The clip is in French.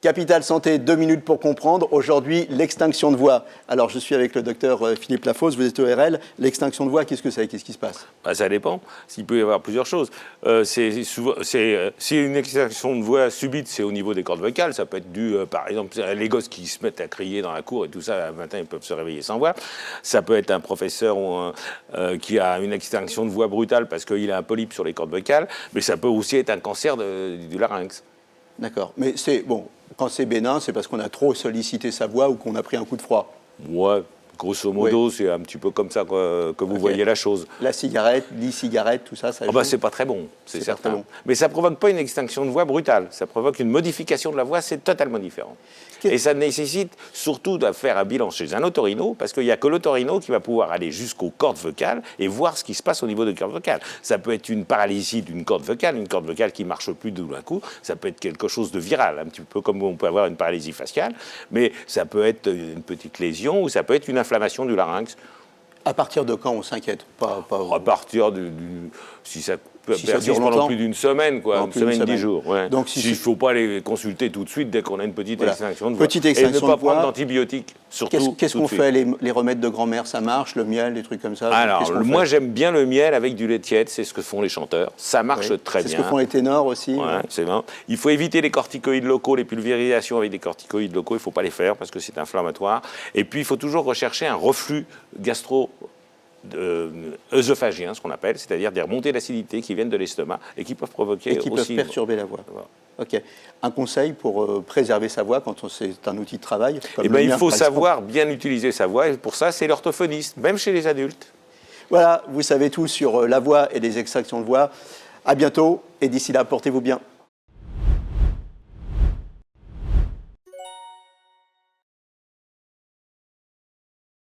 Capital Santé, 2 minutes pour comprendre. Aujourd'hui, l'extinction de voix. Alors, je suis avec le docteur Philippe Lafosse, vous êtes ORL. L'extinction de voix, qu'est-ce que c'est? Qu'est-ce qui se passe? Ça dépend. Il peut y avoir plusieurs choses. Si une extinction de voix subite, c'est au niveau des cordes vocales. Ça peut être dû, par exemple, les gosses qui se mettent à crier dans la cour et tout ça, le matin, ils peuvent se réveiller sans voix. Ça peut être un professeur qui a une extinction de voix brutale parce qu'il a un polype sur les cordes vocales. Mais ça peut aussi être un cancer du larynx. D'accord. Mais c'est bon. Quand c'est bénin, c'est parce qu'on a trop sollicité sa voix ou qu'on a pris un coup de froid. Ouais, grosso modo, c'est un petit peu comme ça que vous voyez la chose. La cigarette, l'e-cigarette, tout ça, ça joue. C'est pas très bon, c'est certain. Bon. Mais ça provoque pas une extinction de voix brutale. Ça provoque une modification de la voix, c'est totalement différent. Et ça nécessite surtout de faire un bilan chez un otorino, parce qu'il n'y a que l'otorino qui va pouvoir aller jusqu'aux cordes vocales et voir ce qui se passe au niveau des cordes vocales. Ça peut être une paralysie d'une corde vocale, une corde vocale qui ne marche plus d'un coup. Ça peut être quelque chose de viral, un petit peu comme on peut avoir une paralysie faciale. Mais ça peut être une petite lésion ou ça peut être une inflammation du larynx. À partir de quand on s'inquiète? À partir si ça persiste pendant plus d'une semaine, quoi, une semaine, 10 jours. Ouais. Donc, il ne faut pas les consulter tout de suite dès qu'on a une petite extinction de voix. Et ne pas prendre d'antibiotiques, surtout. Qu'est-ce qu'on fait? Les remèdes de grand-mère, ça marche? Le miel, des trucs comme ça? Alors, moi, j'aime bien le miel avec du lait tiède, c'est ce que font les chanteurs. Ça marche très bien. C'est ce que font les ténors aussi. Ouais, c'est vrai. Il faut éviter les corticoïdes locaux, les pulvérisations avec des corticoïdes locaux, il ne faut pas les faire parce que c'est inflammatoire. Et puis, il faut toujours rechercher un reflux œsophagien, ce qu'on appelle, c'est-à-dire des remontées d'acidité qui viennent de l'estomac et qui peuvent provoquer et qui peuvent perturber la voix. Voilà. Ok. Un conseil pour préserver sa voix quand c'est un outil de travail? Il faut savoir bien utiliser sa voix et pour ça, c'est l'orthophoniste, même chez les adultes. Voilà, vous savez tout sur la voix et les extractions de voix. À bientôt et d'ici là, portez-vous bien.